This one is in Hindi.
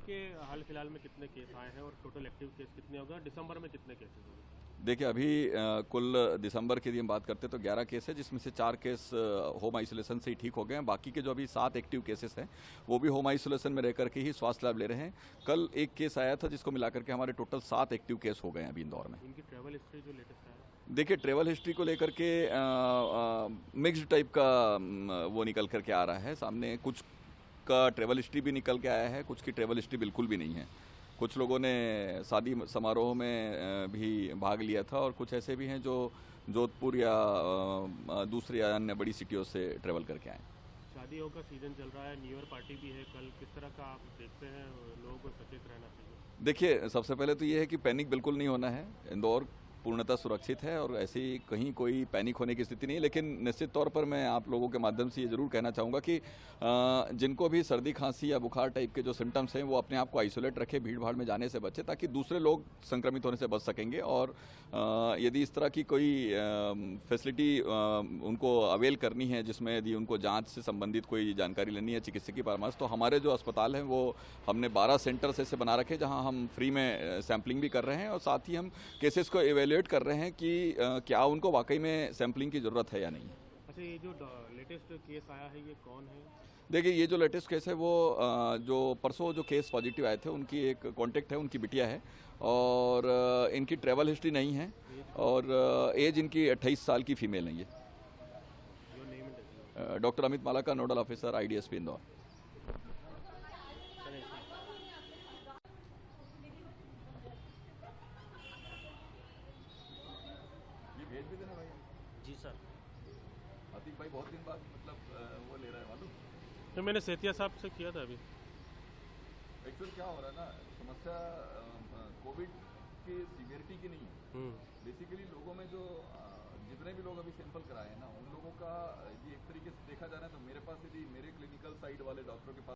के हाल फिलहाल में कितने केस आए हैं और टोटल एक्टिव केस कितने हो गए, दिसंबर में कितने केसेस हो गए? देखिए अभी कुल दिसंबर की यदि हम बात करते हैं तो 11 केस है, जिसमें से 4 केस होम आइसोलेशन से ही ठीक हो गए हैं। बाकी के जो अभी 7 एक्टिव केसेस हैं वो भी होम आइसोलेशन में रह करके ही स्वास्थ्य लाभ ले रहे हैं। कल एक केस आया था जिसको मिलाकर के हमारे टोटल 7 एक्टिव केस हो गए हैं अभी इंदौर में। इनकी ट्रैवल हिस्ट्री जो लेटेस्ट है? देखिए ट्रेवल हिस्ट्री को लेकर के मिक्स्ड टाइप का वो निकल करके आ रहा है सामने। कुछ का ट्रेवल हिस्ट्री भी निकल के आया है, कुछ की ट्रेवल हिस्ट्री बिल्कुल भी नहीं है। कुछ लोगों ने शादी समारोह में भी भाग लिया था और कुछ ऐसे भी हैं जो जोधपुर या दूसरी या अन्य बड़ी सिटियों से ट्रेवल करके आए। शादियों का सीजन चल रहा है, न्यू ईयर पार्टी भी है कल, किस तरह का आप देखते हैं लोगों को सचेत रहना चाहिए? देखिए सबसे पहले तो ये है कि पैनिक बिल्कुल नहीं होना है। इंदौर पूर्णतः सुरक्षित है और ऐसी कहीं कोई पैनिक होने की स्थिति नहीं है। लेकिन निश्चित तौर पर मैं आप लोगों के माध्यम से ये जरूर कहना चाहूँगा कि जिनको भी सर्दी खांसी या बुखार टाइप के जो सिम्टम्स हैं वो अपने आप को आइसोलेट रखें, भीड़ भाड़ में जाने से बचें, ताकि दूसरे लोग संक्रमित होने से बच सकेंगे। और यदि इस तरह की कोई फैसिलिटी उनको अवेल करनी है जिसमें यदि उनको जाँच से संबंधित कोई जानकारी लेनी है, चिकित्सकीय परामर्श, तो हमारे जो अस्पताल हैं वो हमने 12 सेंटर्स ऐसे बना रखे जहाँ हम फ्री में सैम्पलिंग भी कर रहे हैं और साथ ही हम केसेस को एवेल्युएट कर रहे हैं कि क्या उनको वाकई में सैंपलिंग की ज़रूरत है या नहीं। अच्छा, ये जो लेटेस्ट केस आया है ये कौन है? देखिए ये जो लेटेस्ट केस है वो जो परसों जो केस पॉजिटिव आए थे उनकी एक कांटेक्ट है, उनकी बिटिया है और इनकी ट्रैवल हिस्ट्री नहीं है और एज इनकी 28 साल की फीमेल है। ये डॉक्टर अमित माला का नोडल ऑफिसर IDSP इंदौर। ये भेज भी देना भाई। जी सर। आतिक भाई बहुत दिन बाद मतलब वो ले रहा है मालूम। तो मैंने सेतिया साहब से किया था अभी। एक्चुअल क्या हो रहा है ना, समस्या कोविड की सीवियरिटी की नहीं है। बेसिकली लोगों में जो जितने भी लोग अभी सैंपल कराए हैं ना, उन लोगों का ये एक तरीके से देखा जा रहा है तो मेरे पास यदि मेरे क्लिनिकल साइड वाले डॉक्टरों के पास